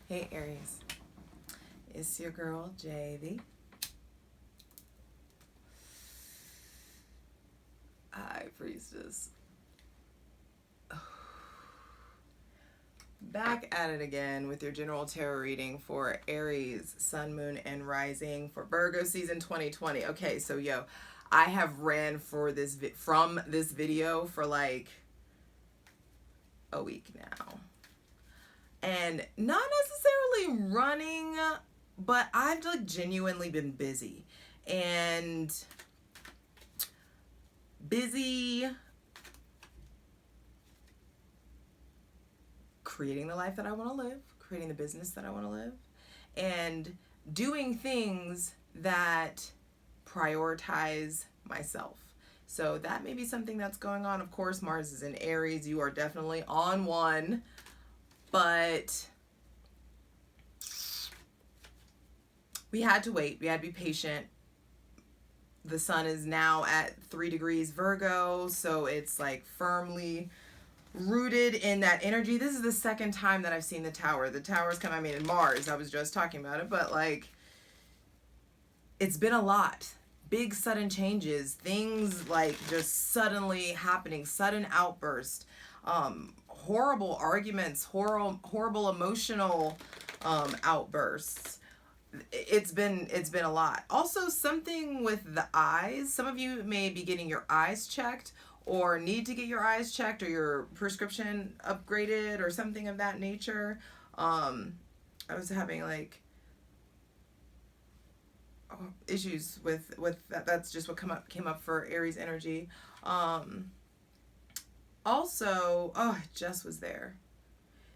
Hey Aries, it's your girl JV. High Priestess. Back at it again with your general tarot reading for Aries, Sun, Moon, and Rising for Virgo season 2020. Okay, so I have ran for from this video for like a week now. And not necessarily running, but I've like genuinely been busy. And busy creating the life that I want to live, creating the business that I want to live, and doing things that prioritize myself. So that may be something that's going on. Of course, Mars is in Aries. You are definitely on one, but we had to wait. We had to be patient. The sun is now at 3 degrees Virgo, so it's like firmly rooted in that energy. This is the second time that I've seen the tower. The tower's come, in Mars. I was just talking about it, but like, it's been a lot. Big sudden changes, things like just suddenly happening, sudden outburst, horrible arguments, horrible emotional outbursts. It's been a lot. Also, something with the eyes. Some of you may be getting your eyes checked or need to get your eyes checked or your prescription upgraded or something of that nature. I was having like issues with that. That's just what came up for Aries energy. Also, it just was there.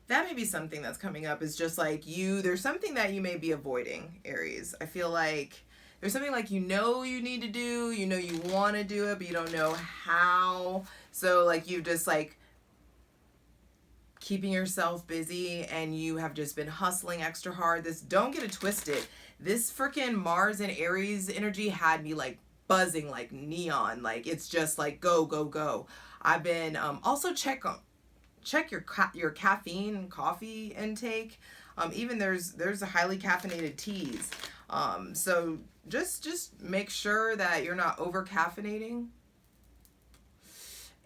That may be something that's coming up, is just like there's something that you may be avoiding, Aries. I feel like there's something like you need to do, you want to do it, but you don't know how. So like you've just like keeping yourself busy and you have just been hustling extra hard. Don't get it twisted. This freaking Mars and Aries energy had me like buzzing like neon. Like it's just like go, go, go. I've been also check your caffeine and coffee intake. Even there's a highly caffeinated teas. So just make sure that you're not over caffeinating.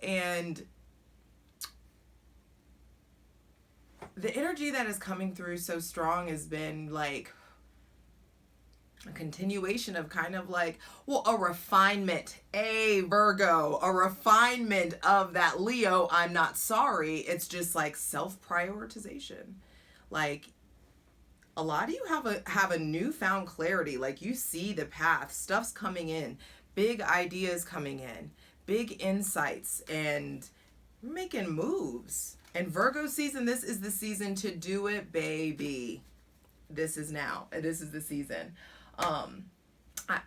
And the energy that is coming through so strong has been like a continuation of kind of like, a refinement, a Virgo, a refinement of that Leo, I'm not sorry. It's just like self-prioritization. Like a lot of you have a newfound clarity. Like you see the path, stuff's coming in, big ideas coming in, big insights, and making moves. And Virgo season, this is the season to do it, baby. This is now. This is the season. I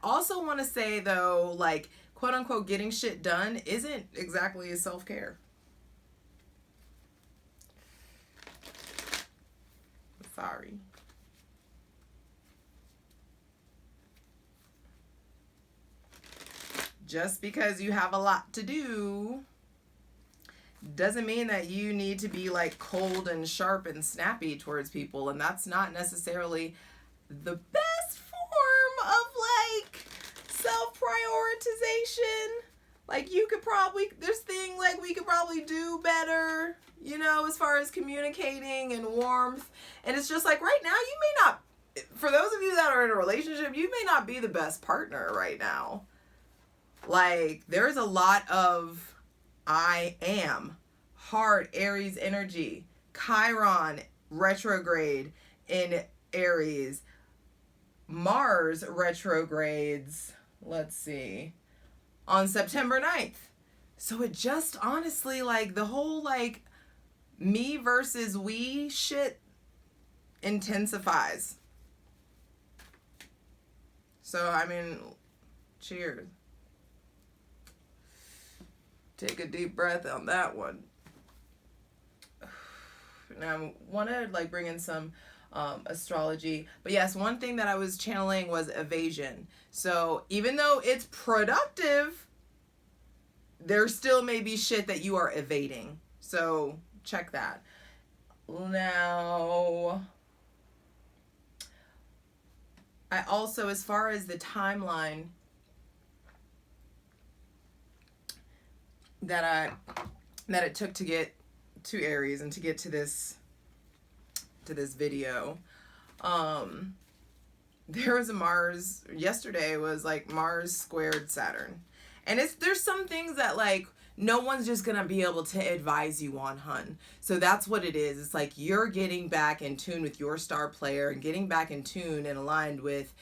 also want to say though, like quote unquote getting shit done isn't exactly a self-care. Sorry. Just because you have a lot to do doesn't mean that you need to be like cold and sharp and snappy towards people. And that's not necessarily the best form of like self-prioritization. Like there's things like we could probably do better, as far as communicating and warmth. And it's just like right now you may not, for those of you that are in a relationship, you may not be the best partner right now. Like there's a lot of I am hard Aries energy, Chiron retrograde in Aries, Mars retrogrades, let's see, on September 9th. So it just honestly, like the whole like me versus we shit intensifies. So cheers. Take a deep breath on that one. Now I want to like bring in some astrology, but yes, one thing that I was channeling was evasion. So even though it's productive, there still may be shit that you are evading. So check that. Now I also, as far as the timeline that it took to get to Aries and to get to this video, there was a Mars, yesterday was like Mars squared Saturn. And there's some things that like no one's just gonna be able to advise you on, hun. So that's what it is. It's like you're getting back in tune with your star player and getting back in tune and aligned with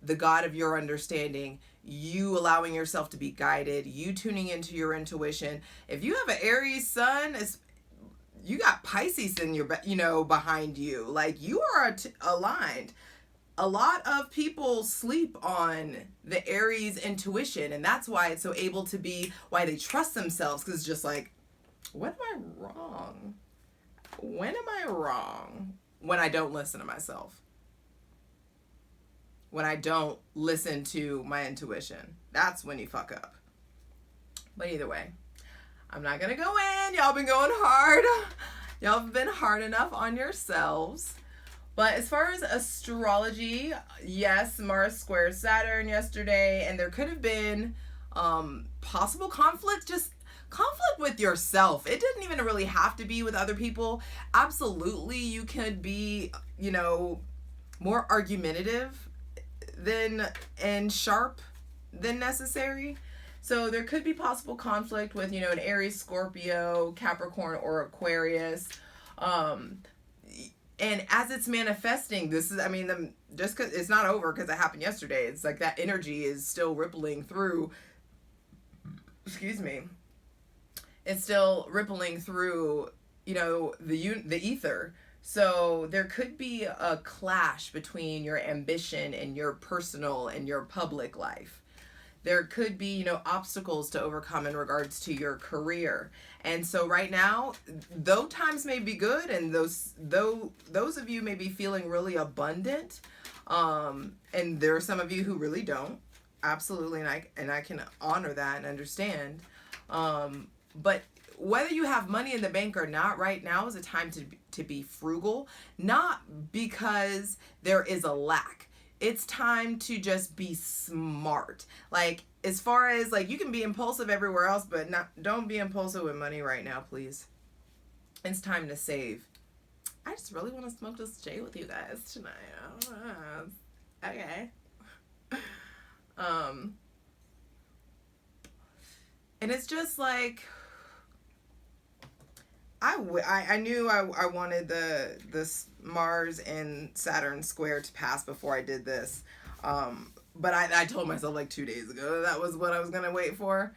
the God of your understanding, you allowing yourself to be guided, you tuning into your intuition. If you have an Aries sun, you got Pisces in your, behind you. Like you are aligned. A lot of people sleep on the Aries intuition, and that's why it's so able to be, why they trust themselves, because it's just like, when am I wrong? When am I wrong? When I don't listen to myself. When I don't listen to my intuition. That's when you fuck up. But either way, I'm not gonna go in. Y'all been going hard. Y'all have been hard enough on yourselves. But as far as astrology, yes, Mars squared Saturn yesterday, and there could have been possible conflict, just conflict with yourself. It didn't even really have to be with other people. Absolutely, you could be, more argumentative and sharp than necessary. So there could be possible conflict with, an Aries, Scorpio, Capricorn, or Aquarius. And as it's manifesting, just because it's not over because it happened yesterday. It's like that energy is still rippling through. Excuse me. It's still rippling through, the ether. So there could be a clash between your ambition and your personal and your public life. There could be, obstacles to overcome in regards to your career. And so right now, though times may be good and those of you may be feeling really abundant, and there are some of you who really don't, absolutely, and I can honor that and understand. But whether you have money in the bank or not, right now is a time to be frugal, not because there is a lack. It's time to just be smart. Like, as far as, like, you can be impulsive everywhere else, but don't be impulsive with money right now, please. It's time to save. I just really want to smoke this J with you guys tonight. Okay. And it's just like, I knew I wanted this Mars and Saturn square to pass before I did this. But I told myself like 2 days ago that was what I was going to wait for.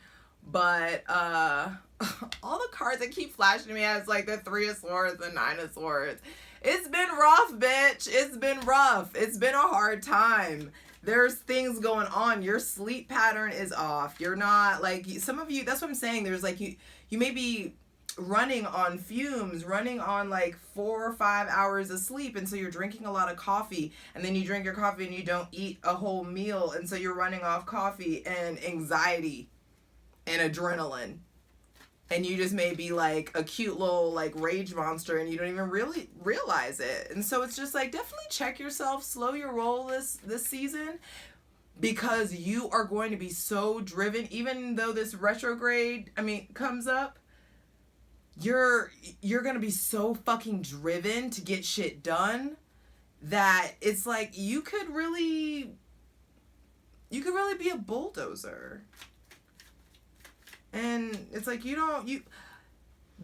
But all the cards that keep flashing to me as like the 3 of Swords, the 9 of Swords. It's been rough, bitch. It's been rough. It's been a hard time. There's things going on. Your sleep pattern is off. You're not like, some of you, that's what I'm saying. There's like, you may be running on fumes, running on like 4 or 5 hours of sleep, and so you're drinking a lot of coffee, and then you drink your coffee and you don't eat a whole meal, and so you're running off coffee and anxiety and adrenaline, and you just may be like a cute little like rage monster and you don't even really realize it. And so it's just like, definitely check yourself, slow your roll this season, because you are going to be so driven. Even though this retrograde comes up, you're going to be so fucking driven to get shit done that it's like you could really be a bulldozer. And it's like, you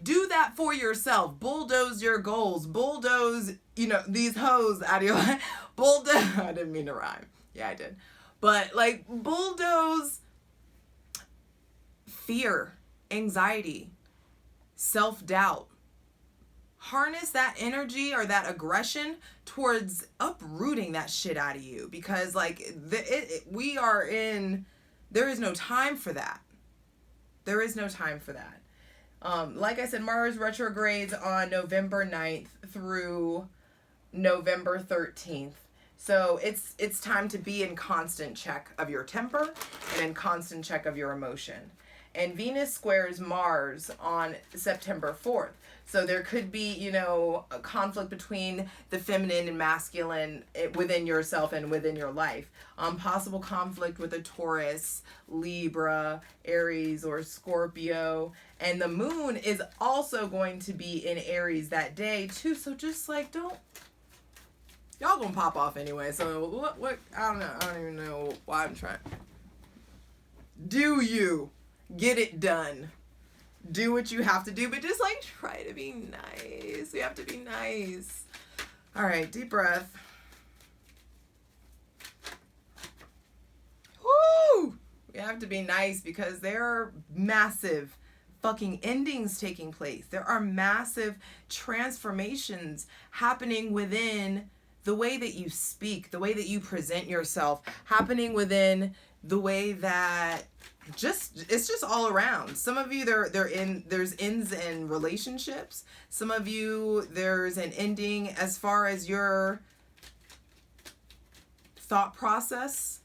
do that for yourself. Bulldoze your goals. Bulldoze, these hoes out of your life. Bulldoze. I didn't mean to rhyme. Yeah, I did. But like, bulldoze fear, anxiety, self-doubt. Harness that energy or that aggression towards uprooting that shit out of you, because like there is no time for that. There is no time for that. Like I said, Mars retrogrades on November 9th through November 13th. So it's time to be in constant check of your temper and in constant check of your emotion. and Venus squares Mars on September 4th. So there could be, you know, a conflict between the feminine and masculine within yourself and within your life. Possible conflict with a Taurus, Libra, Aries, or Scorpio. And the moon is also going to be in Aries that day too. So just like, don't, y'all gonna pop off anyway. So what, I don't know. I don't even know why I'm trying. Do you get it done? Do what you have to do, but just like try to be nice. We have to be nice. All right, deep breath. Woo! We have to be nice because there are massive fucking endings taking place. There are massive transformations happening within the way that you speak, the way that you present yourself, happening within the way that it's just all around. Some of you there's ends in relationships. Some of you there's an ending as far as your thought process,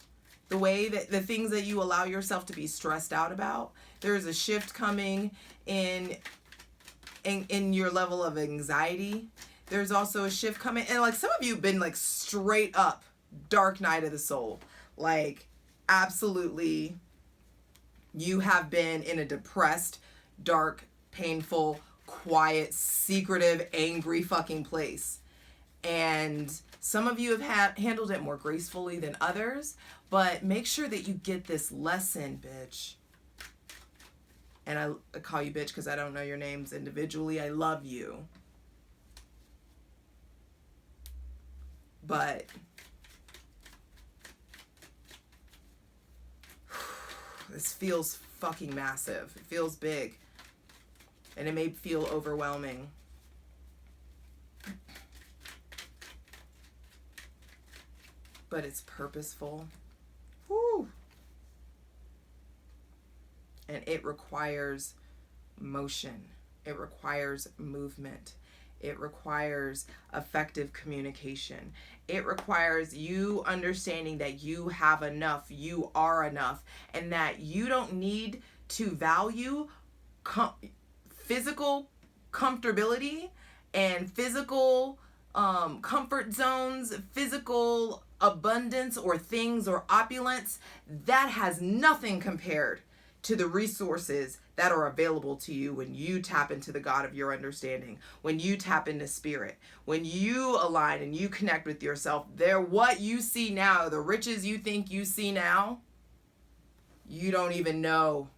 the way that the things that you allow yourself to be stressed out about. There's a shift coming in your level of anxiety. There's also a shift coming, and like some of you have been like straight up dark night of the soul, like absolutely. You have been in a depressed, dark, painful, quiet, secretive, angry fucking place. And some of you have handled it more gracefully than others, but make sure that you get this lesson, bitch. And I call you bitch because I don't know your names individually. I love you. But this feels fucking massive. It feels big. And it may feel overwhelming. But it's purposeful. Woo! And it requires motion. It requires movement. It requires effective communication. It requires you understanding that you have enough, you are enough, and that you don't need to value physical comfortability and physical comfort zones, physical abundance or things or opulence. That has nothing compared to the resources that are available to you when you tap into the God of your understanding, when you tap into spirit, when you align and you connect with yourself. What you see now, the riches you think you see now, you don't even know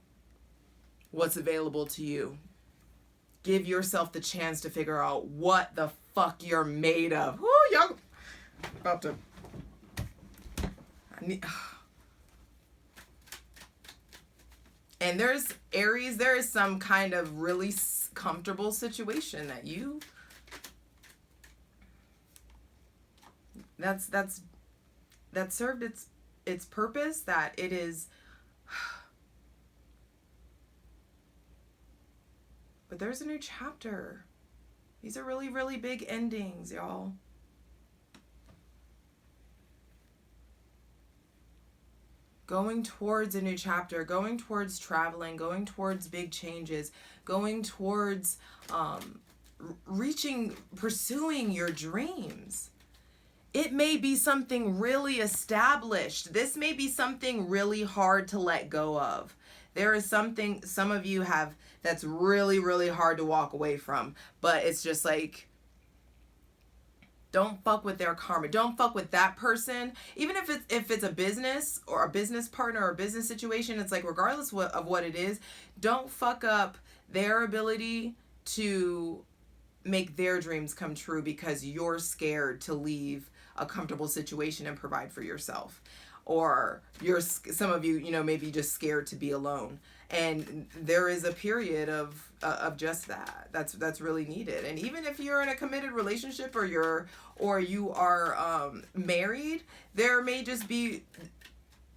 what's available to you. Give yourself the chance to figure out what the fuck you're made of. Woo, y'all about to... And there's Aries, there is some kind of really comfortable situation that that served its purpose, that it is. But there's a new chapter. These are really, really big endings, y'all. Going towards a new chapter, going towards traveling, going towards big changes, going towards pursuing your dreams. It may be something really established. This may be something really hard to let go of. There is something some of you have that's really, really hard to walk away from, but it's just like, don't fuck with their karma. Don't fuck with that person. Even if it's a business or a business partner or a business situation, it's like regardless of what it is, don't fuck up their ability to make their dreams come true because you're scared to leave a comfortable situation and provide for yourself. Or some of you, maybe just scared to be alone. And there is a period of just that. That's really needed. And even if you're in a committed relationship or you are married, there may just be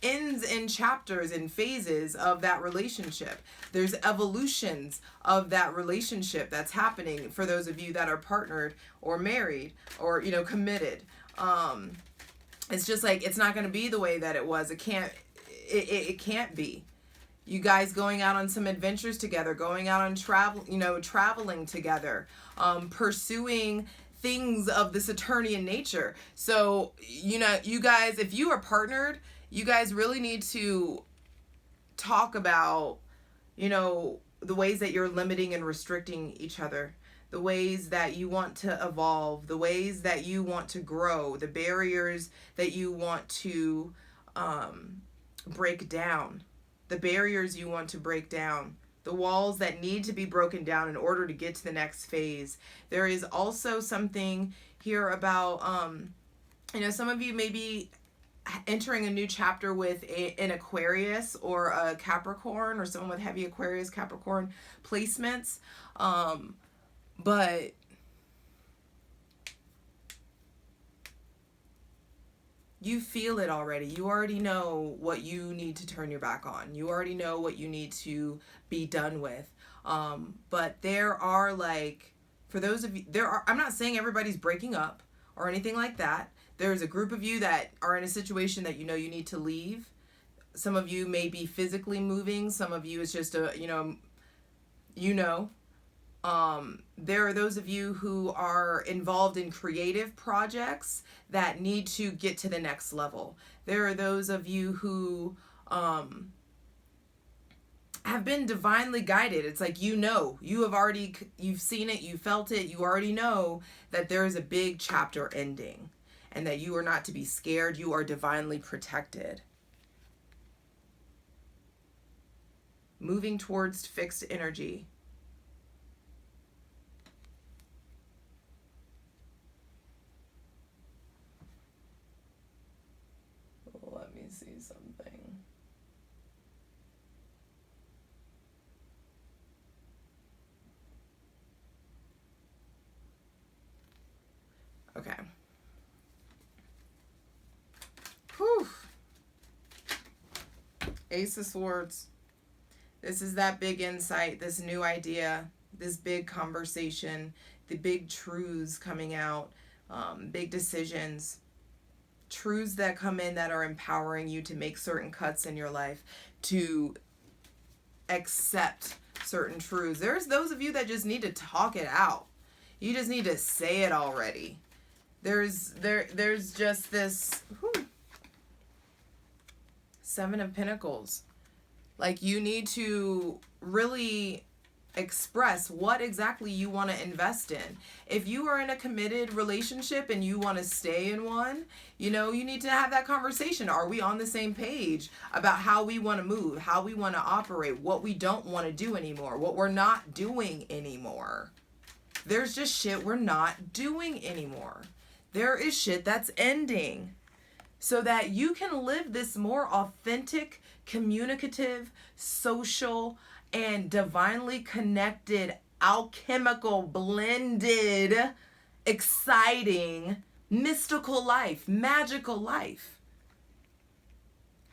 ends and chapters and phases of that relationship. There's evolutions of that relationship that's happening for those of you that are partnered or married or committed. It's just like, it's not going to be the way that it was. It can't be. You guys going out on some adventures together, going out on traveling together, pursuing things of the Saturnian nature. So, you guys, if you are partnered, you guys really need to talk about, the ways that you're limiting and restricting each other, the ways that you want to evolve, the ways that you want to grow, the barriers that you want to break down, the barriers you want to break down, the walls that need to be broken down in order to get to the next phase. There is also something here about, some of you may be entering a new chapter with an Aquarius or a Capricorn, or someone with heavy Aquarius, Capricorn placements. But you feel it already. You already know what you need to turn your back on. You already know what you need to be done with. But there are, like, for those of you, I'm not saying everybody's breaking up or anything like that. There's a group of you that are in a situation that you need to leave. Some of you may be physically moving. Some of you it's just there are those of you who are involved in creative projects that need to get to the next level. There are those of you who have been divinely guided. It's like, you've seen it, you felt it, you already know that there is a big chapter ending and that you are not to be scared. You are divinely protected. Moving towards fixed energy. Let me see something. Okay. Whew. Ace of Swords. This is that big insight, this new idea, this big conversation, the big truths coming out, big decisions. Truths that come in that are empowering you to make certain cuts in your life, to accept certain truths. There's those of you that just need to talk it out. You just need to say it already. There's just this Seven of Pentacles. Like, you need to really express what exactly you want to invest in. If you are in a committed relationship and you want to stay in one, you need to have that conversation. Are we on the same page about how we want to move, how we want to operate, what we don't want to do anymore, what we're not doing anymore? There's just shit we're not doing anymore. There is shit that's ending, so that you can live this more authentic, communicative, social, and divinely connected, alchemical, blended, exciting, mystical life, magical life.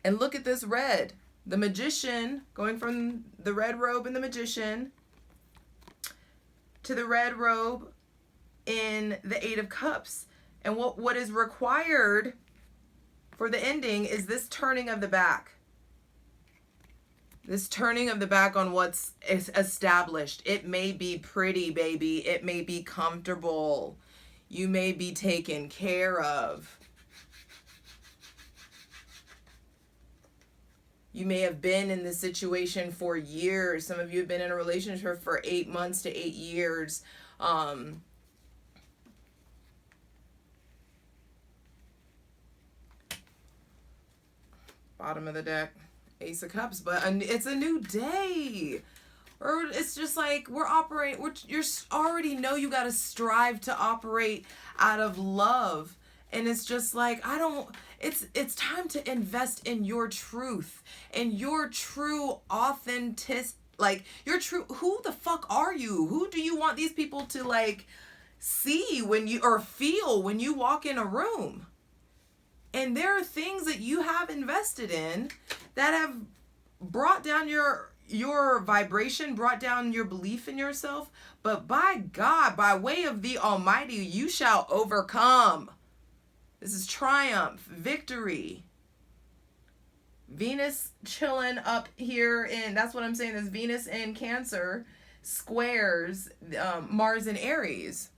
And look at this red. The Magician, going from the red robe in the Magician to the red robe in the Eight of Cups. And what is required for the ending is this turning of the back. This turning of the back on what's established. It may be pretty, baby. It may be comfortable. You may be taken care of. You may have been in this situation for years. Some of you have been in a relationship for 8 months to 8 years. Bottom of the deck. Ace of Cups, but it's a new day. Or it's just like you already know you got to strive to operate out of love. And it's just like, it's time to invest in your truth and your true authentic, like your true, who the fuck are you? Who do you want these people to like see or feel when you walk in a room? And there are things that you have invested in that have brought down your vibration, brought down your belief in yourself. But by God, by way of the Almighty, you shall overcome. This is triumph, victory. Venus chilling up here in, that's what I'm saying, this Venus in Cancer squares Mars in Aries.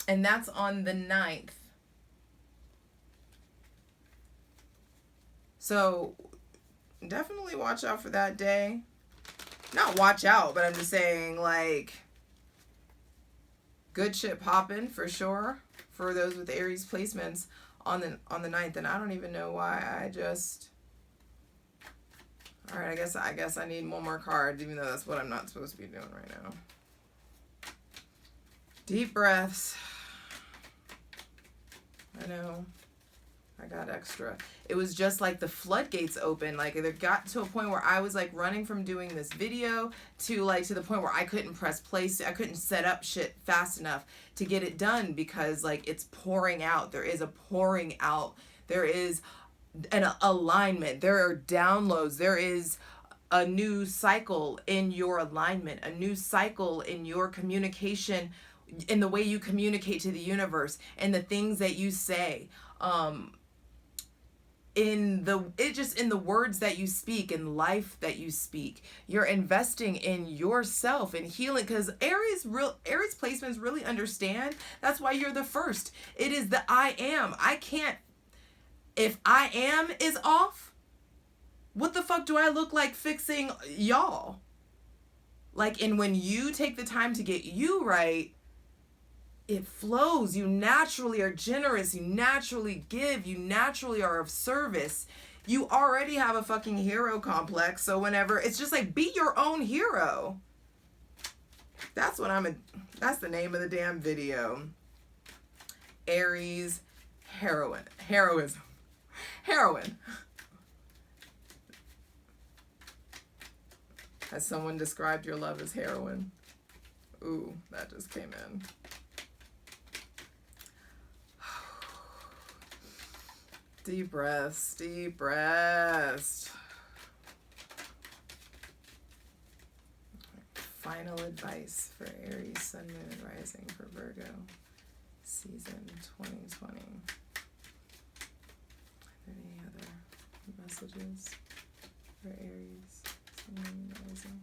And that's on the 9th. So definitely watch out for that day. Not watch out, but I'm just saying, like, good shit popping for sure for those with Aries placements on the 9th. And I don't even know why I just... All right, I guess I need one more card, even though that's what I'm not supposed to be doing right now. Deep breaths. I know. I got extra. It was just like the floodgates open. Like, it got to a point where I was like running from doing this video to the point where I couldn't press play. I couldn't set up shit fast enough to get it done because like it's pouring out. There is a pouring out. There is an alignment. There are downloads. There is a new cycle in your alignment, a new cycle in your communication, in the way you communicate to the universe and the things that you say. In the words that you speak, in life that you speak, you're investing in yourself and healing, because Aries placements really understand. That's why you're the first. It is the I am. I can't, if I am is off, what the fuck do I look like fixing y'all? Like, and when you take the time to get you right, it flows. You naturally are generous. You naturally give. You naturally are of service. You already have a fucking hero complex. So whenever, it's just like, be your own hero. That's that's the name of the damn video. Aries heroism. Heroin. Has someone described your love as heroin? Ooh, that just came in. Deep breaths, deep breaths. Final advice for Aries, Sun, Moon, and Rising for Virgo, season 2020. Any other messages for Aries, Sun, Moon, and Rising?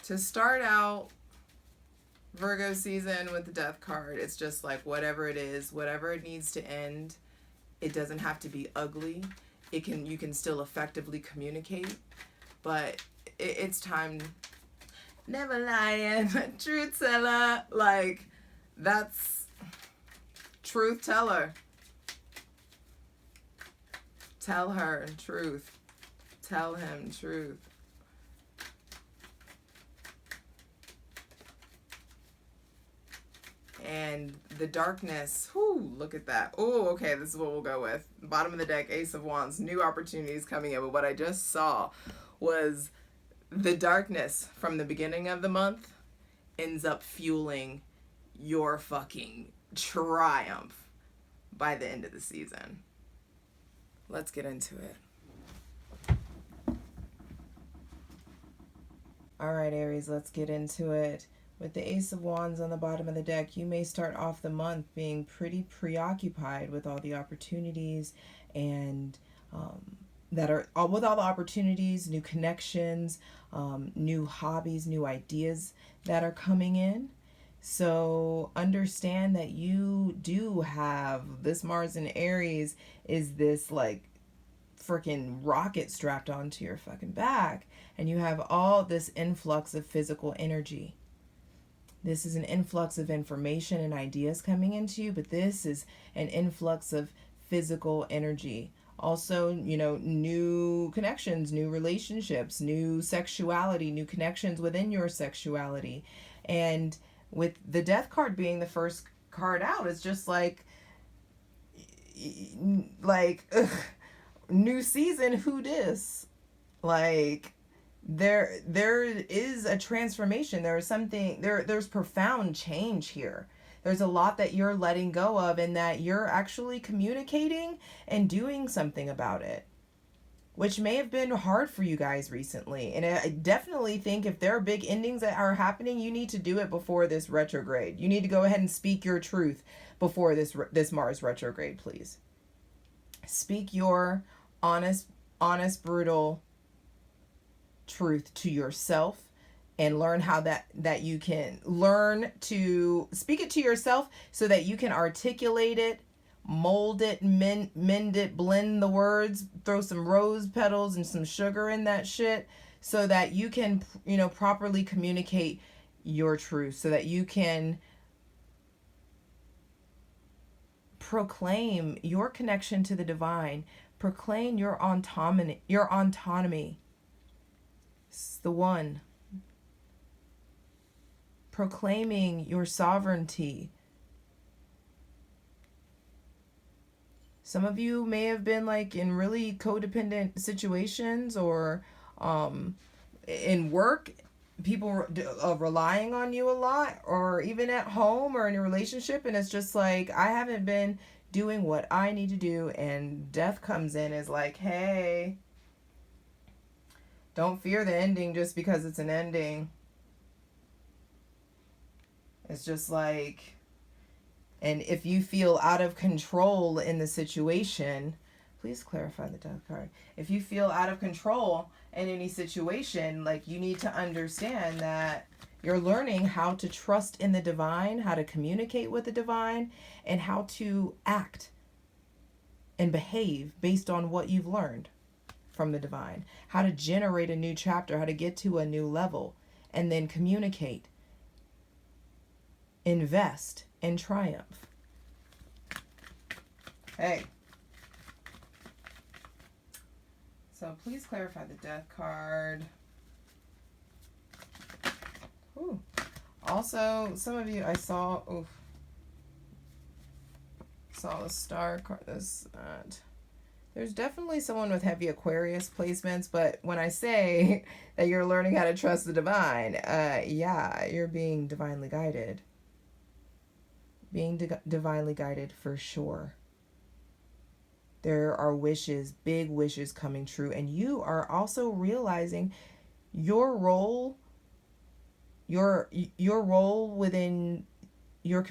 To start out Virgo season with the Death card, it's just like whatever it is, whatever it needs to end, it doesn't have to be ugly. You can still effectively communicate, but it's time. Never lying, truth teller. Like, that's truth teller. Tell her truth. Tell him truth. And the darkness, whoo, look at that. Oh, okay, this is what we'll go with. Bottom of the deck, Ace of Wands, new opportunities coming in. But what I just saw was the darkness from the beginning of the month ends up fueling your fucking triumph by the end of the season. Let's get into it. All right, Aries, let's get into it. With the Ace of Wands on the bottom of the deck, you may start off the month being pretty preoccupied with all the opportunities and with all the opportunities, new connections, new hobbies, new ideas that are coming in. So understand that you do have this Mars in Aries is this like freaking rocket strapped onto your fucking back, and you have all this influx of physical energy. This is an influx of information and ideas coming into you, but this is an influx of physical energy. Also, new connections, new relationships, new sexuality, new connections within your sexuality. And with the Death card being the first card out, it's just like ugh, new season, who dis? Like, there is a transformation. There's profound change here. There's a lot that you're letting go of and that you're actually communicating and doing something about it. which may have been hard for you guys recently. And I definitely think if there are big endings that are happening, you need to do it before this retrograde. You need to go ahead and speak your truth before this Mars retrograde, please. Speak your honest, brutal truth to yourself, and learn how that you can learn to speak it to yourself so that you can articulate it, mold it, mend it, blend the words, throw some rose petals and some sugar in that shit so that you can, properly communicate your truth, so that you can proclaim your connection to the divine, proclaim your autonomy. It's the one. Proclaiming your sovereignty. Some of you may have been like in really codependent situations, or in work, people relying on you a lot, or even at home or in a relationship, and it's just like, I haven't been doing what I need to do, and death comes in, is like, hey, don't fear the ending just because it's an ending. It's just like, and if you feel out of control in the situation, please clarify the death card. If you feel out of control in any situation, like, you need to understand that you're learning how to trust in the divine, how to communicate with the divine, and how to act and behave based on what you've learned from the divine. How to generate a new chapter, how to get to a new level, and then communicate, invest, and triumph. Hey. So please clarify the death card. Ooh. Also, some of you, I saw the star card. There's definitely someone with heavy Aquarius placements, but when I say that you're learning how to trust the divine, yeah, you're being divinely guided. Being divinely guided for sure. There are wishes, big wishes coming true, and you are also realizing your role, your role within your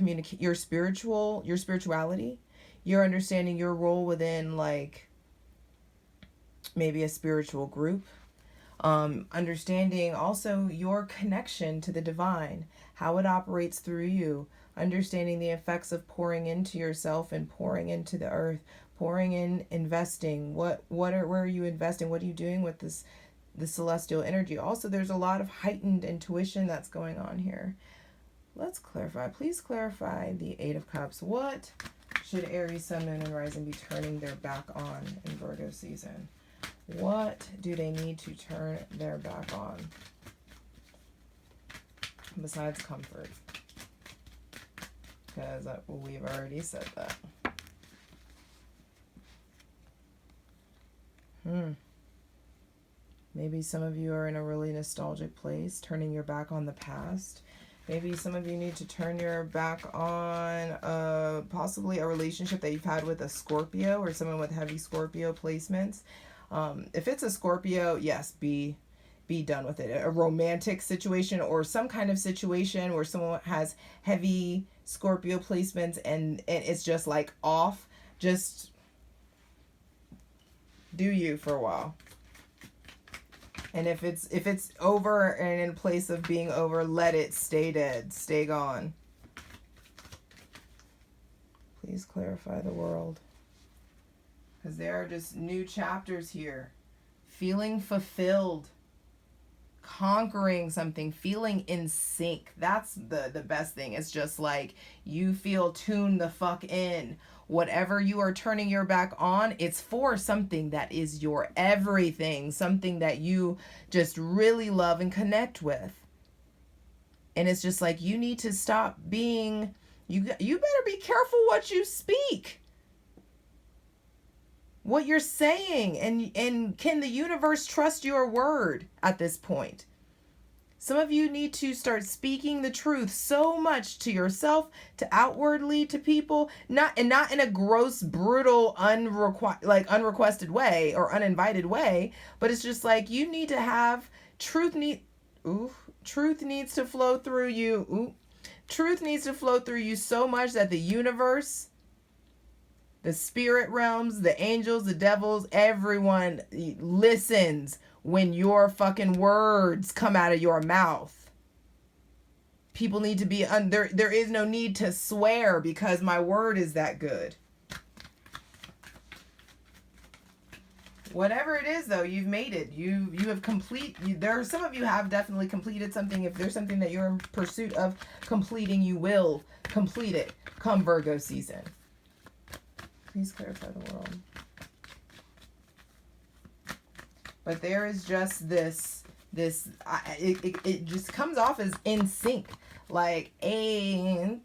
spirituality. You're understanding your role within, like, maybe a spiritual group. Understanding also your connection to the divine, how it operates through you. Understanding the effects of pouring into yourself and pouring into the earth, pouring in, investing. Where are you investing? What are you doing with the celestial energy? Also, there's a lot of heightened intuition that's going on here. Let's clarify. Please clarify the Eight of Cups. What should Aries, Sun, Moon, and Rising be turning their back on in Virgo season? What do they need to turn their back on besides comfort? Because we've already said that. Maybe some of you are in a really nostalgic place, turning your back on the past. Maybe some of you need to turn your back on possibly a relationship that you've had with a Scorpio, or someone with heavy Scorpio placements. If it's a Scorpio, yes, be done with it. A romantic situation, or some kind of situation where someone has heavy Scorpio placements and it's just like off. Just do you for a while. And if it's over and in place of being over, let it stay dead, stay gone. Please clarify the world. Because there are just new chapters here. Feeling fulfilled. Conquering something. Feeling in sync. That's the best thing. It's just like you feel tuned the fuck in. Whatever you are turning your back on, it's for something that is your everything. Something that you just really love and connect with. And it's just like, you need to stop being... You better be careful what you speak. What you're saying. And can the universe trust your word at this point? Some of you need to start speaking the truth so much to yourself, to outwardly to people, not in a gross, brutal, unrequested way or uninvited way, but it's just like you need to have truth truth needs to flow through you. Truth needs to flow through you so much that the universe, the spirit realms, the angels, the devils, everyone listens when your fucking words come out of your mouth. People need to be there is no need to swear because my word is that good. Whatever it is, though, you've made it. You have there are some of you have definitely completed something. If there's something that you're in pursuit of completing, you will complete it come Virgo season. Please clarify the world. But there is just it just comes off as in sync. Like, anyway,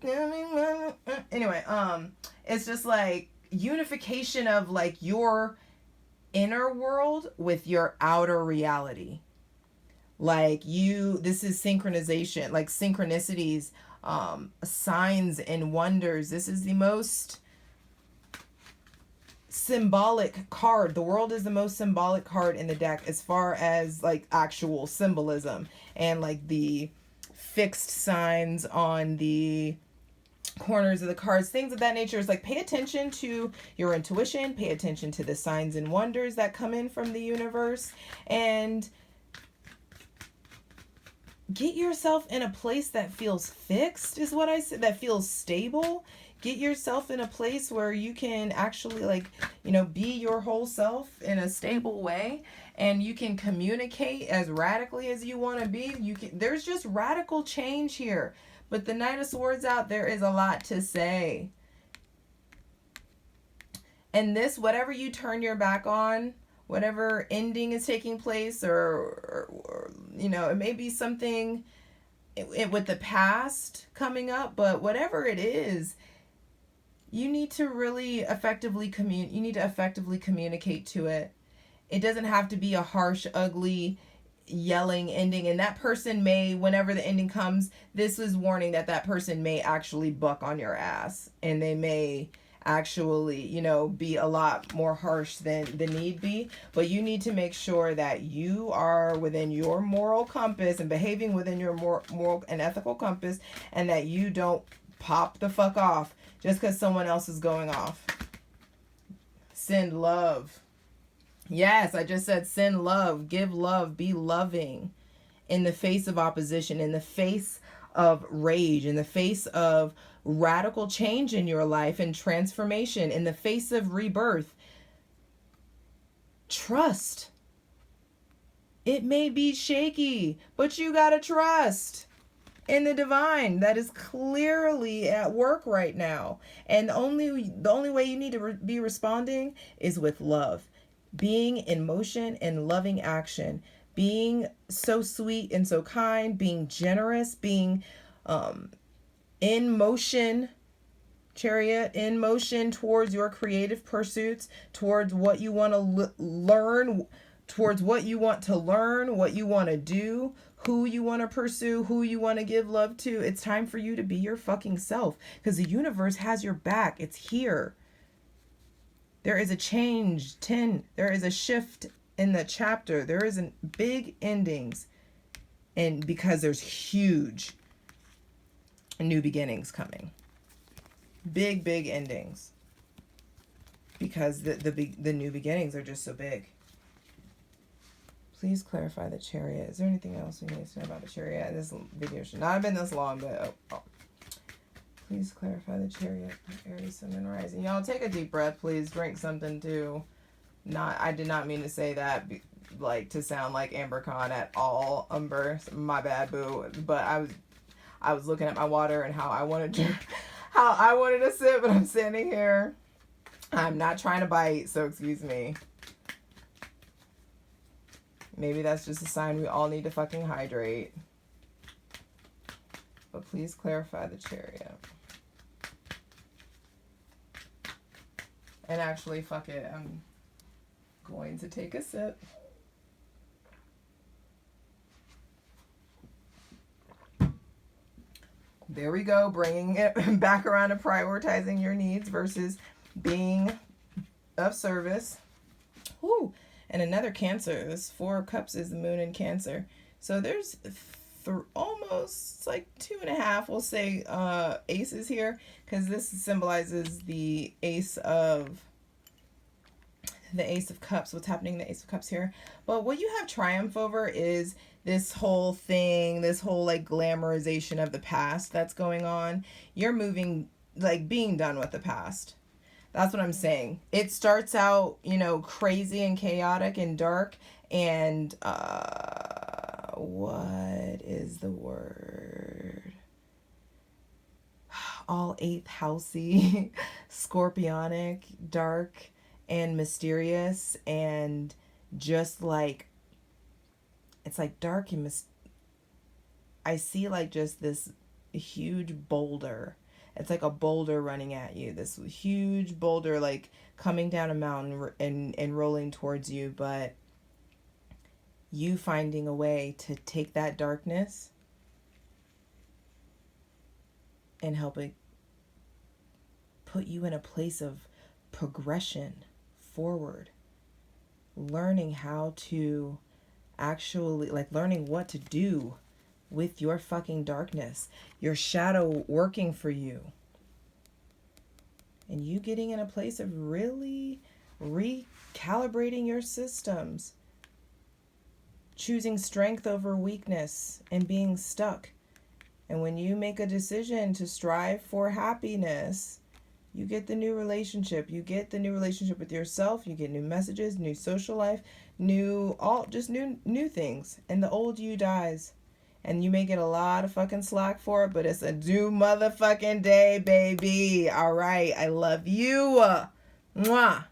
it's just like unification of like your inner world with your outer reality. Like this is synchronization, like synchronicities, signs and wonders. This is the most symbolic card. The world is the most symbolic card in the deck as far as like actual symbolism and like the fixed signs on the corners of the cards, things of that nature. Is like, pay attention to your intuition, pay attention to the signs and wonders that come in from the universe, and get yourself in a place that feels fixed, is what I said, that feels stable. Get yourself in a place where you can actually, like, be your whole self in a stable way, and you can communicate as radically as you want to be. There's just radical change here. But the Knight of Swords out, there is a lot to say. And this, whatever you turn your back on, whatever ending is taking place, or it may be something with the past coming up, but whatever it is, you need to really effectively communicate to it. It doesn't have to be a harsh, ugly, yelling ending. And that person may, whenever the ending comes, this is warning that person may actually buck on your ass, and they may actually, be a lot more harsh than the need be. But you need to make sure that you are within your moral compass and behaving within your moral and ethical compass, and that you don't pop the fuck off just because someone else is going off. Send love. Yes, I just said send love, give love, be loving in the face of opposition, in the face of rage, in the face of radical change in your life and transformation, in the face of rebirth. Trust. It may be shaky, but you gotta trust in the divine that is clearly at work right now. And the only way you need to be responding is with love. Being in motion and loving action, being so sweet and so kind, being generous, being in motion, Chariot, in motion towards your creative pursuits, towards what you want to learn, towards what you want to learn, what you want to do, who you want to pursue, who you want to give love to. It's time for you to be your fucking self, because the universe has your back. It's here. There is a change. There is a shift in the chapter. There isn't big endings. And because there's huge new beginnings coming. Big endings. Because the new beginnings are just so big. Please clarify the Chariot. Is there anything else we need to know about the Chariot? This video should not have been this long, but please clarify the Chariot, Aries, Sun, and Rising. Y'all take a deep breath, please. Drink something too. I did not mean to say that, like, to sound like Amber Khan at all. My bad, boo. But I was looking at my water and how I wanted to sip, but I'm standing here. I'm not trying to bite, so excuse me. Maybe that's just a sign we all need to fucking hydrate. But please clarify the Chariot. And actually, fuck it, I'm going to take a sip. There we go, bringing it back around to prioritizing your needs versus being of service. Woo. And another Cancer. This Four of Cups is the moon in Cancer. So there's almost like 2.5, we'll say, aces here, because this symbolizes the Ace of Cups. What's happening in the Ace of Cups here? But what you have triumph over is this whole thing, this whole like glamorization of the past that's going on. You're moving, like being done with the past. That's what I'm saying. It starts out, you know, crazy and chaotic and dark, and what is the word? All eighth housey, scorpionic, dark and mysterious, and just like, it's like dark and I see like just this huge boulder. It's like a boulder running at you. This huge boulder like coming down a mountain and rolling towards you, but you finding a way to take that darkness and help it put you in a place of progression forward. Learning how to actually, like, learning what to do with your fucking darkness, your shadow working for you, and you getting in a place of really recalibrating your systems, choosing strength over weakness and being stuck. And when you make a decision to strive for happiness, you get the new relationship. You get the new relationship with yourself. You get new messages, new social life, new things. And the old you dies. And you may get a lot of fucking slack for it, but it's a new motherfucking day, baby. All right. I love you. Mwah.